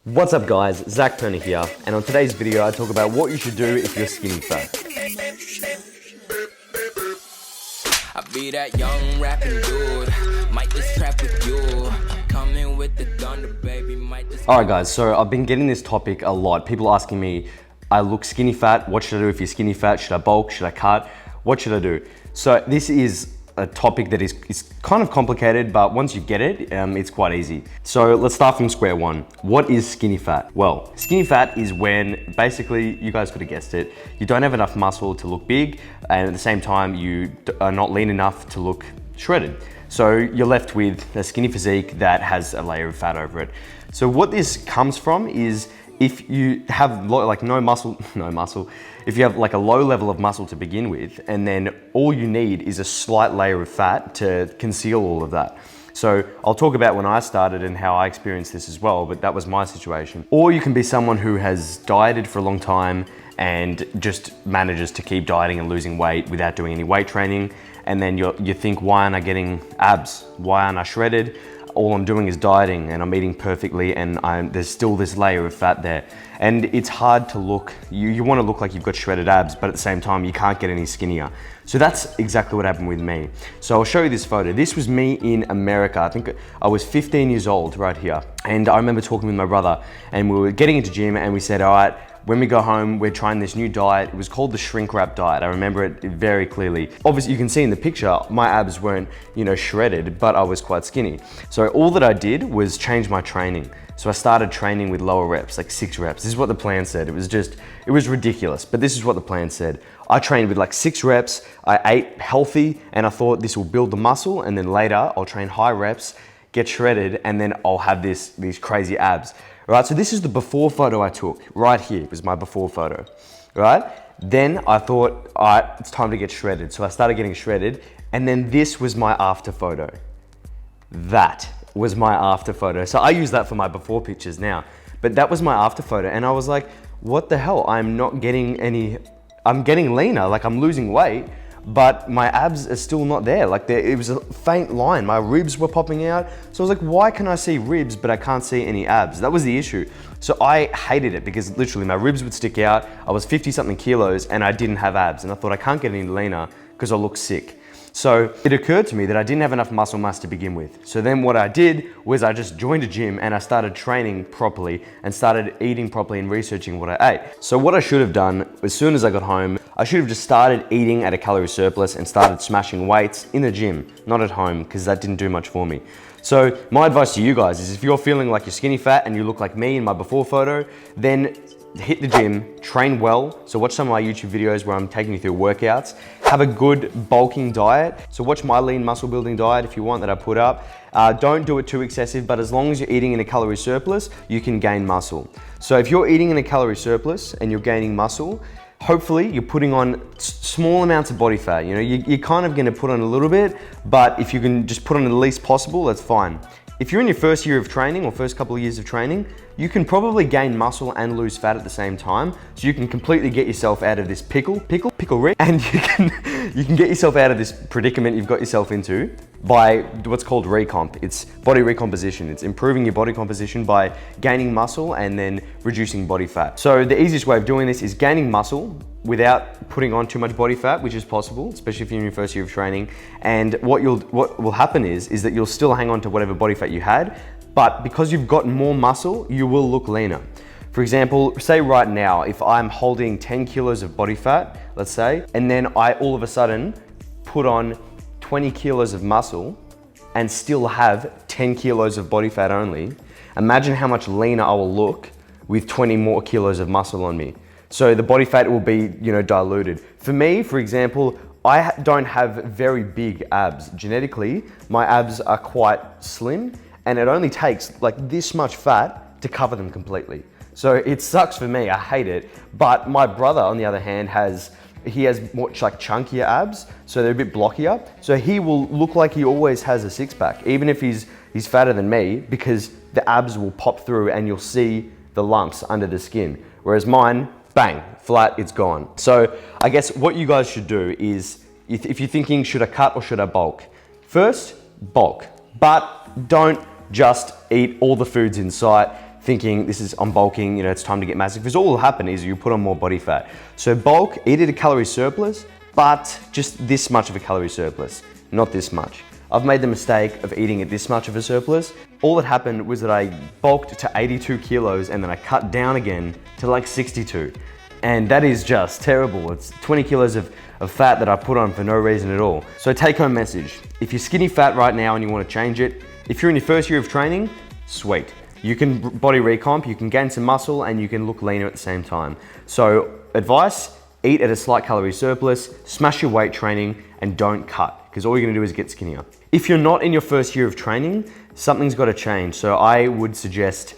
What's up guys, Zac Perna here, and on today's video I talk about what you should do if you're skinny fat. I be that young rapping dude, might just trap with you, coming with the thunder baby, might just... Alright guys, so I've been getting this topic a lot, people asking me, I look skinny fat, what should I do if you're skinny fat, should I bulk, should I cut, what should I do? So this is a topic that is kind of complicated, but once you get it, it's quite easy. So let's start from square one. What is skinny fat? Well, skinny fat is when basically, you guys could have guessed it, you don't have enough muscle to look big, and at the same time, you are not lean enough to look shredded. So you're left with a skinny physique that has a layer of fat over it. So what this comes from is if you have like no muscle, if you have like a low level of muscle to begin with, and then all you need is a slight layer of fat to conceal all of that. So I'll talk about when I started and how I experienced this as well, but that was my situation. Or you can be someone who has dieted for a long time and just manages to keep dieting and losing weight without doing any weight training. And then you think, why aren't I getting abs? Why aren't I shredded? All I'm doing is dieting and I'm eating perfectly and there's still this layer of fat there. And it's hard to look, you want to look like you've got shredded abs, but at the same time, you can't get any skinnier. So that's exactly what happened with me. So I'll show you this photo. This was me in America. I think I was 15 years old right here. And I remember talking with my brother and we were getting into gym and we said, all right, when we go home, we're trying this new diet. It was called the shrink wrap diet. I remember it very clearly. Obviously, you can see in the picture, my abs weren't, shredded, but I was quite skinny. So all that I did was change my training. So I started training with lower reps, like 6 reps. This is what the plan said. It was ridiculous, but this is what the plan said. I trained with like 6 reps. I ate healthy and I thought this will build the muscle, and then later I'll train high reps, get shredded, and then I'll have these crazy abs. Right, so this is the before photo I took. Right here was my before photo, right? Then I thought, all right, it's time to get shredded. So I started getting shredded, and then this was my after photo. That was my after photo. So I use that for my before pictures now, but that was my after photo. And I was like, what the hell? I'm getting leaner, like I'm losing weight, but my abs are still not there. Like it was a faint line. My ribs were popping out. So I was like, why can I see ribs, but I can't see any abs? That was the issue. So I hated it because literally my ribs would stick out. I was 50 something kilos and I didn't have abs. And I thought I can't get any leaner because I look sick. So it occurred to me that I didn't have enough muscle mass to begin with. So then what I did was I just joined a gym and I started training properly and started eating properly and researching what I ate. So what I should have done as soon as I got home, I should have just started eating at a calorie surplus and started smashing weights in the gym, not at home, because that didn't do much for me. So my advice to you guys is if you're feeling like you're skinny fat and you look like me in my before photo, then hit the gym, train well. So watch some of my YouTube videos where I'm taking you through workouts. Have a good bulking diet. So watch my lean muscle building diet if you want that I put up. Don't do it too excessive, but as long as you're eating in a calorie surplus, you can gain muscle. So if you're eating in a calorie surplus and you're gaining muscle, hopefully you're putting on small amounts of body fat. You're kind of gonna put on a little bit, but if you can just put on the least possible, that's fine. If you're in your first year of training or first couple of years of training, you can probably gain muscle and lose fat at the same time. So you can completely get yourself out of this pickle, Rick, and you can get yourself out of this predicament you've got yourself into by what's called recomp. It's body recomposition. It's improving your body composition by gaining muscle and then reducing body fat. So the easiest way of doing this is gaining muscle without putting on too much body fat, which is possible, especially if you're in your first year of training. And what will happen is that you'll still hang on to whatever body fat you had, but because you've got more muscle, you will look leaner. For example, say right now, if I'm holding 10 kilos of body fat, let's say, and then I all of a sudden put on 20 kilos of muscle and still have 10 kilos of body fat only, imagine how much leaner I will look with 20 more kilos of muscle on me. So the body fat will be, diluted. For me, for example, I don't have very big abs. Genetically, my abs are quite slim and it only takes like this much fat to cover them completely. So it sucks for me, I hate it. But my brother, on the other hand, has more like chunkier abs, so they're a bit blockier. So he will look like he always has a six pack, even if he's fatter than me, because the abs will pop through and you'll see the lumps under the skin. Whereas mine, bang, flat, it's gone. So I guess what you guys should do is, if you're thinking, should I cut or should I bulk? First, bulk, but don't just eat all the foods in sight. thinking I'm bulking, it's time to get massive, because all will happen is you put on more body fat. So bulk, eat at a calorie surplus, but just this much of a calorie surplus, not this much. I've made the mistake of eating at this much of a surplus. All that happened was that I bulked to 82 kilos and then I cut down again to like 62. And that is just terrible. It's 20 kilos of fat that I put on for no reason at all. So take home message, if you're skinny fat right now and you want to change it, if you're in your first year of training, sweet. You can body recomp, you can gain some muscle and you can look leaner at the same time. So advice, eat at a slight calorie surplus, smash your weight training and don't cut, because all you're gonna do is get skinnier. If you're not in your first year of training, something's gotta change. So I would suggest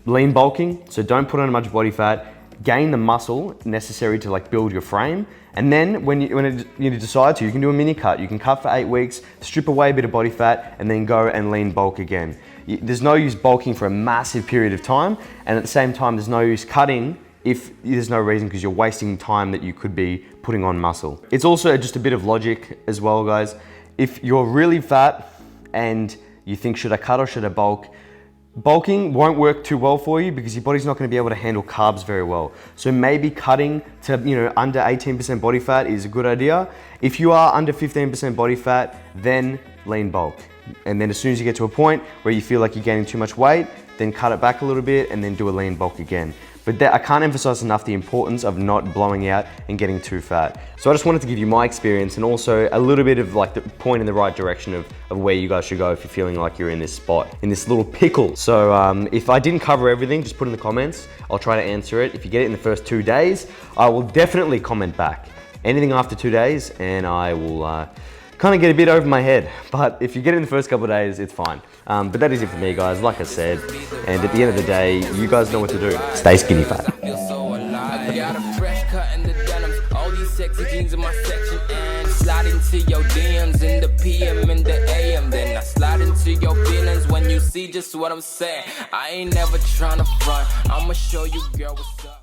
lean bulking, so don't put on much body fat, gain the muscle necessary to build your frame, and then when you decide to, you can do a mini cut. You can cut for 8 weeks, strip away a bit of body fat, and then go and lean bulk again. There's no use bulking for a massive period of time, and at the same time, there's no use cutting if there's no reason, because you're wasting time that you could be putting on muscle. It's also just a bit of logic as well, guys. If you're really fat and you think, should I cut or should I bulk? Bulking won't work too well for you because your body's not going to be able to handle carbs very well. So maybe cutting to under 18% body fat is a good idea. If you are under 15% body fat, then lean bulk. And then as soon as you get to a point where you feel like you're gaining too much weight, then cut it back a little bit and then do a lean bulk again. But I can't emphasize enough the importance of not blowing out and getting too fat. So I just wanted to give you my experience and also a little bit of the point in the right direction of where you guys should go if you're feeling like you're in this spot, in this little pickle. So if I didn't cover everything, just put in the comments. I'll try to answer it. If you get it in the first 2 days, I will definitely comment back. Anything after 2 days and I will kind of get a bit over my head, but if you get it in the first couple of days, it's fine. But that is it for me, guys, like I said, and at the end of the day, you guys know what to do. Stay skinny fat. Sexy jeans in my section and slide into your DMs in the PM and the AM. Then I slide into your feelings when you see just what I'm saying. I ain't never tryna front. I'ma show you, girl, what's up.